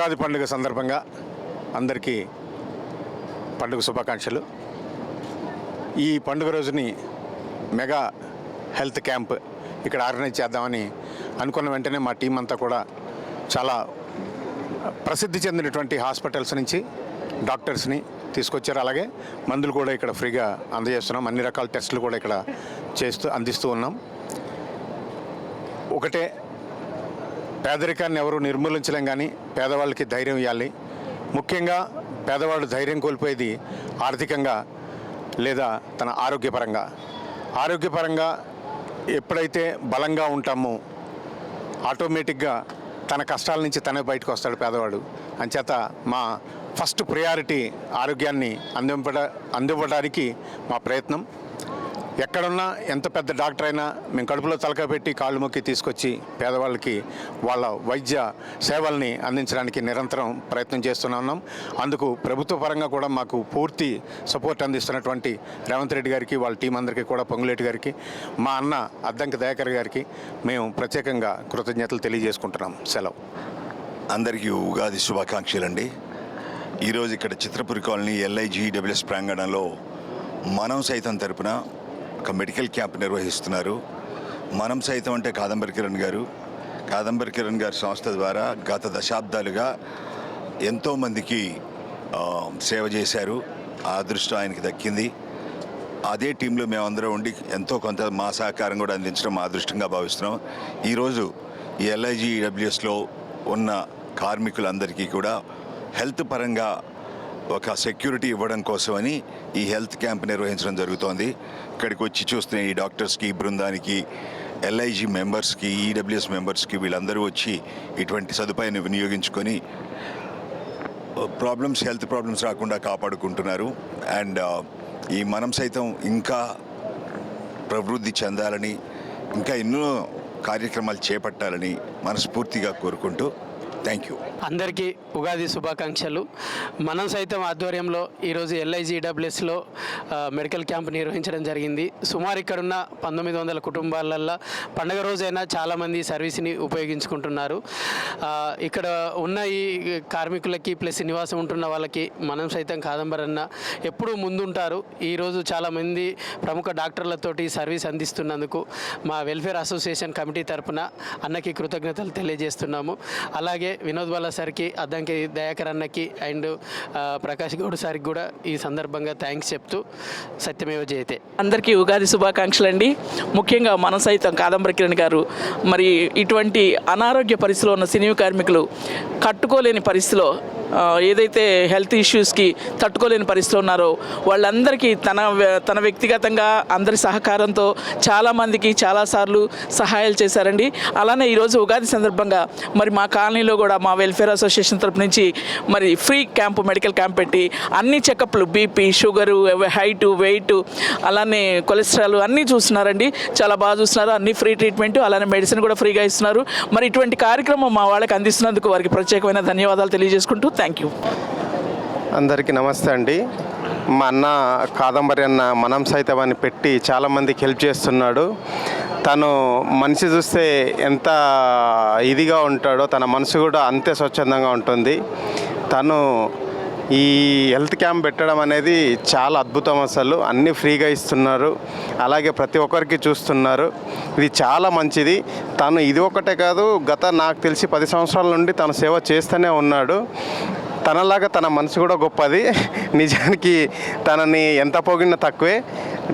ఉగాది పండుగ సందర్భంగా అందరికీ పండుగ శుభాకాంక్షలు. ఈ పండుగ రోజుని మెగా హెల్త్ క్యాంప్ ఇక్కడ ఆర్గనైజ్ చేద్దామని అనుకున్న వెంటనే మా టీం అంతా కూడా చాలా ప్రసిద్ధి చెందినటువంటి హాస్పిటల్స్ నుంచి డాక్టర్స్ని తీసుకొచ్చారు. అలాగే మందులు కూడా ఇక్కడ ఫ్రీగా అందజేస్తున్నాం. అన్ని రకాల టెస్టులు కూడా ఇక్కడ అందిస్తూ ఉన్నాం. ఒకటే, పేదరికాన్ని ఎవరు నిర్మూలించలేం, కానీ పేదవాళ్ళకి ధైర్యం ఇవ్వాలి. ముఖ్యంగా పేదవాళ్ళు ధైర్యం కోల్పోయేది ఆర్థికంగా లేదా తన ఆరోగ్యపరంగా ఎప్పుడైతే బలంగా ఉంటామో ఆటోమేటిక్గా తన కష్టాల నుంచి తనే బయటకు వస్తాడు పేదవాడు. అంచేత మా ఫస్ట్ ప్రయారిటీ ఆరోగ్యాన్ని అందివ్వడానికి మా ప్రయత్నం. ఎక్కడున్నా ఎంత పెద్ద డాక్టర్ అయినా మేము కడుపులో తలక పెట్టి కాళ్ళు మొక్కి తీసుకొచ్చి పేదవాళ్ళకి వాళ్ళ వైద్య సేవల్ని అందించడానికి నిరంతరం ప్రయత్నం చేస్తూనే ఉన్నాం. అందుకు ప్రభుత్వ పరంగా కూడా మాకు పూర్తి సపోర్ట్ అందిస్తున్నటువంటి రేవంత్ రెడ్డి గారికి, వాళ్ళ టీం అందరికీ కూడా, పొంగులేటి గారికి, మా అన్న అద్దంకి దయాకర్ గారికి మేము ప్రత్యేకంగా కృతజ్ఞతలు తెలియజేసుకుంటున్నాం. సెలవు. అందరికీ ఉగాది శుభాకాంక్షలండి. ఈరోజు ఇక్కడ చిత్రపురి కాలనీ LIGWS ప్రాంగణంలో మనం సైతం తరపున ఒక మెడికల్ క్యాంప్ నిర్వహిస్తున్నారు. మనం సైతం అంటే కాదంబరి కిరణ్ గారి సంస్థ ద్వారా గత దశాబ్దాలుగా ఎంతోమందికి సేవ చేశారు. ఆ అదృష్టం ఆయనకి దక్కింది. అదే టీంలో మేమందరం ఉండి ఎంతో కొంత మా సహకారం కూడా అందించడం మా అదృష్టంగా భావిస్తున్నాం. ఈరోజు ఈ LIGWSలో ఉన్న కార్మికులందరికీ కూడా హెల్త్ పరంగా ఒక సెక్యూరిటీ ఇవ్వడం కోసమని ఈ హెల్త్ క్యాంప్ నిర్వహించడం జరుగుతోంది. ఇక్కడికి వచ్చి చూస్తున్న ఈ డాక్టర్స్కి, బృందానికి, LIG మెంబర్స్కి, EWS మెంబర్స్కి వీళ్ళందరూ వచ్చి ఇటువంటి సదుపాయాన్ని వినియోగించుకొని హెల్త్ ప్రాబ్లమ్స్ రాకుండా కాపాడుకుంటున్నారు. అండ్ ఈ మనం సైతం ఇంకా ప్రవృద్ధి చెందాలని, ఇంకా ఎన్నో కార్యక్రమాలు చేపట్టాలని మనస్ఫూర్తిగా కోరుకుంటూ థ్యాంక్ యూ. అందరికీ ఉగాది శుభాకాంక్షలు. మనం సైతం ఆధ్వర్యంలో ఈరోజు LIGWSలో మెడికల్ క్యాంప్ నిర్వహించడం జరిగింది. సుమారు ఇక్కడున్న 1900 కుటుంబాలల్లో పండుగ రోజైనా చాలామంది సర్వీస్ని ఉపయోగించుకుంటున్నారు. ఇక్కడ ఉన్న ఈ కార్మికులకి ప్లస్ నివాసం ఉంటున్న వాళ్ళకి మనం సైతం కాదంబరన్న ఎప్పుడూ ముందుంటారు. ఈరోజు చాలామంది ప్రముఖ డాక్టర్లతోటి సర్వీస్ అందిస్తున్నందుకు మా వెల్ఫేర్ అసోసియేషన్ కమిటీ తరఫున అన్నకి కృతజ్ఞతలు తెలియజేస్తున్నాము. అలాగే వినోద్ బాలా సార్కి, అద్దంకి దయాకర్ అన్నకి అండ్ ప్రకాష్ గౌడ్ సార్కి కూడా ఈ సందర్భంగా థ్యాంక్స్ చెప్తూ సత్యమేవ జయతే. అందరికీ ఉగాది శుభాకాంక్షలు అండి. ముఖ్యంగా మన సైతం కాదంబరి కిరణ్ గారు మరి ఇటువంటి అనారోగ్య పరిస్థితిలో ఉన్న సినీ కార్మికులు కట్టుకోలేని పరిస్థితిలో ఏదైతే హెల్త్ ఇష్యూస్కి తట్టుకోలేని పరిస్థితిలో ఉన్నారో వాళ్ళందరికీ తన వ్యక్తిగతంగా అందరి సహకారంతో చాలామందికి చాలాసార్లు సహాయాలు చేశారండి. అలానే ఈరోజు ఉగాది సందర్భంగా మరి మా కాలనీలో కూడా మా వెల్ఫేర్ అసోసియేషన్ తరపు నుంచి మరి ఫ్రీ క్యాంపు, మెడికల్ క్యాంప్ పెట్టి అన్ని చెకప్లు, BP, షుగరు, హైటు, వెయిట్, అలానే కొలెస్ట్రాల్ అన్నీ చూస్తున్నారండి. చాలా బాగా చూస్తున్నారు. అన్ని ఫ్రీ ట్రీట్మెంట్, అలానే మెడిసిన్ కూడా ఫ్రీగా ఇస్తున్నారు. మరి ఇటువంటి కార్యక్రమం మా వాళ్ళకి అందిస్తున్నందుకు వారికి ప్రత్యేకమైన ధన్యవాదాలు తెలియజేసుకుంటూ థ్యాంక్ యూ. అందరికీ నమస్తే అండి. మా అన్న కాదంబరి అన్న మనం సైతం అని పెట్టి చాలామందికి హెల్ప్ చేస్తున్నాడు. తను మనిషి చూస్తే ఎంత ఇదిగా ఉంటాడో తన మనసు కూడా అంతే స్వచ్ఛందంగా ఉంటుంది. తను ఈ హెల్త్ క్యాంప్ పెట్టడం అనేది చాలా అద్భుతం. అసలు అన్నీ ఫ్రీగా ఇస్తున్నారు, అలాగే ప్రతి ఒక్కరికి చూస్తున్నారు. ఇది చాలా మంచిది. తను ఇది ఒకటే కాదు, నాకు తెలిసి 10 సంవత్సరాల నుండి తను సేవ చేస్తూనే ఉన్నాడు. తనలాగా తన మనసు కూడా గొప్పది. నిజానికి తనని ఎంత పొగిడినా తక్కువే.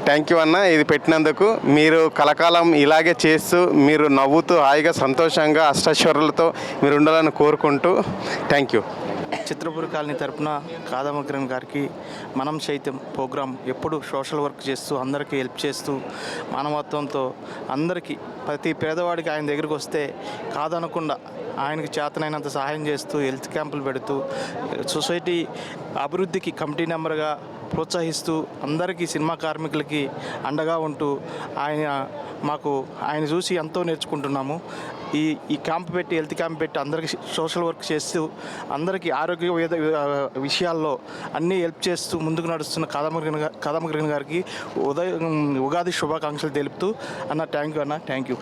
థ్యాంక్ యూ అన్న, ఇది పెట్టినందుకు. మీరు కలకాలం ఇలాగే చేస్తూ మీరు నవ్వుతూ హాయిగా సంతోషంగా అష్టైశ్వర్యాలతో మీరు ఉండాలని కోరుకుంటూ థ్యాంక్ యూ. చిత్రపురి కాలనీ తరపున కాదంబరి కిరణ్ గారికి మనం సైతం ప్రోగ్రాం ఎప్పుడు సోషల్ వర్క్ చేస్తూ అందరికీ హెల్ప్ చేస్తూ మానవత్వంతో అందరికీ ప్రతి పేదవాడికి ఆయన దగ్గరికి వస్తే కాదనకుండా ఆయనకి చేతనైనంత సహాయం చేస్తూ హెల్త్ క్యాంపులు పెడుతూ సొసైటీ అభివృద్ధికి కమిటీ మెంబర్గా ప్రోత్సహిస్తూ అందరికీ సినిమా కార్మికులకి అండగా ఉంటూ ఆయన చూసి ఎంతో నేర్చుకుంటున్నాము. ఈ క్యాంప్ పెట్టి, హెల్త్ క్యాంప్ పెట్టి అందరికీ సోషల్ వర్క్ చేస్తూ అందరికీ ఆరోగ్య విషయాల్లో అన్నీ హెల్ప్ చేస్తూ ముందుకు నడుస్తున్న కాదంబరి గారికి ఉగాది శుభాకాంక్షలు తెలుపుతూ అన్న థ్యాంక్ యూ.